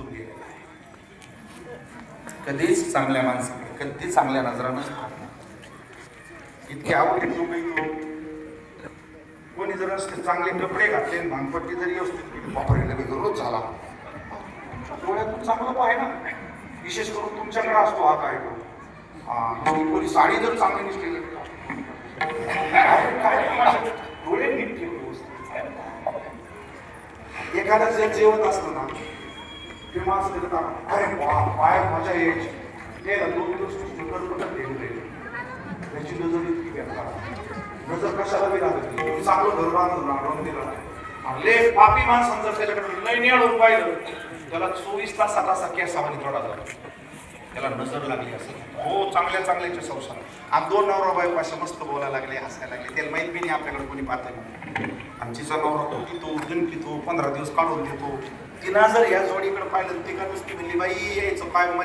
सोडून गेलेला आहे. कधीच चांगल्या माणसाकडे कधी चांगल्या नजरानं इतके आवडीने लोक कोणी जर असते चांगले कपडे घातले भांगपट्टी जरी असते वापरायला रोज झाला डोळ्यातून चांगलं पाहे ना. विशेष करून तुमच्याकडे असतो हा काय कोणी साडी जर चांगली निसलेली डोळे नीट ठेवले. एखादा जर जेवत असतं ना तेव्हा असं अरे पाय मजा यायची ते 2 दिवस त्याची नजर इतकी बेकार नजर कशाला बी लागत चांगलं घर बांधून दिलं ले पापी माणसं जर त्याच्याकडे लय निळून पाहिलं त्याला 24 तासात असा केसावानी थोडा झाला त्याला नजर लागली असेल. हो चांगल्या चांगल्याचे संसार आम 2 नवरा बायको असे मस्त बोलायला लागले हसायला लागले त्याला माहित बी नाही आपल्याकडे कोणी पाहत नाही. आमचीचा नवरा तो पितो गणपितो 15 दिवस काढून देतो. तिला जर या जोडीकडे पाहिलं ती का नुसती म्हणली बाई यायचं काय मजा